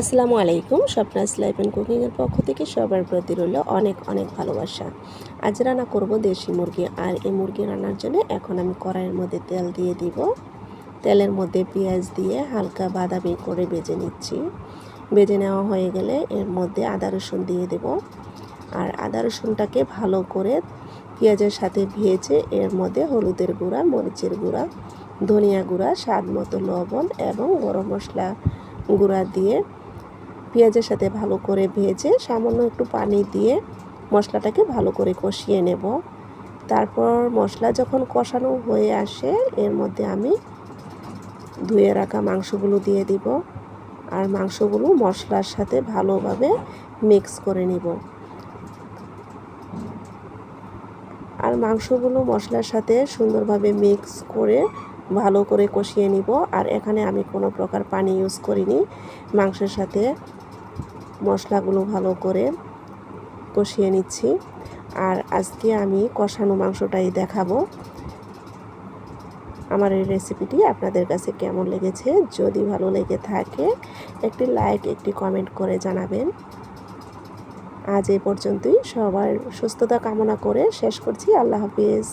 আসসালামু আলাইকুম। স্বপ্নাস life and কুকিংয়ের পক্ষ থেকে সবার প্রতি রইল অনেক অনেক ভালোবাসা। আজ রান্না করব দেশি মুরগি। আর এই মুরগি রান্নার জন্য এখন আমি কড়াইয়ের মধ্যে তেল দিয়ে দিব। তেলের মধ্যে পেঁয়াজ দিয়ে হালকা বাদামি করে ভেজে নিচ্ছি। ভেজে নেওয়া হয়ে গেলে এর মধ্যে আদা রসুন দিয়ে দেব। আর আদা রসুনটাকে ভালো করে পেঁয়াজের সাথে ভেজে এর মধ্যে হলুদের গুঁড়া, মরিচের গুঁড়া, ধনিয়া গুঁড়া, স্বাদ মতো লবণ এবং গরম মশলা গুঁড়া দিয়ে পেঁয়াজের সাথে ভালো করে ভেজে সামান্য একটু পানি দিয়ে মশলাটাকে ভালো করে কষিয়ে নেব। তারপর মশলা যখন কষানো হয়ে আসে এর মধ্যে আমি ধুয়ে রাখা মাংসগুলো দিয়ে দিব। আর মাংসগুলো মশলার সাথে ভালোভাবে মিক্স করে নিব। আর মাংসগুলো মশলার সাথে সুন্দরভাবে মিক্স করে ভালো করে কষিয়ে নিব। আর এখানে আমি কোনো প্রকার পানি ইউজ করিনি। মাংসের সাথে মশলাগুলো ভালো করে কষিয়ে নিচ্ছি। আর আজকে আমি কষানো মাংসটাই দেখাবো। আমার এই রেসিপিটি আপনাদের কাছে কেমন লেগেছে, যদি ভালো লেগে থাকে একটি লাইক, একটি কমেন্ট করে জানাবেন। আজ এই পর্যন্তই। সবার সুস্থতা কামনা করে শেষ করছি। আল্লাহ হাফিজ।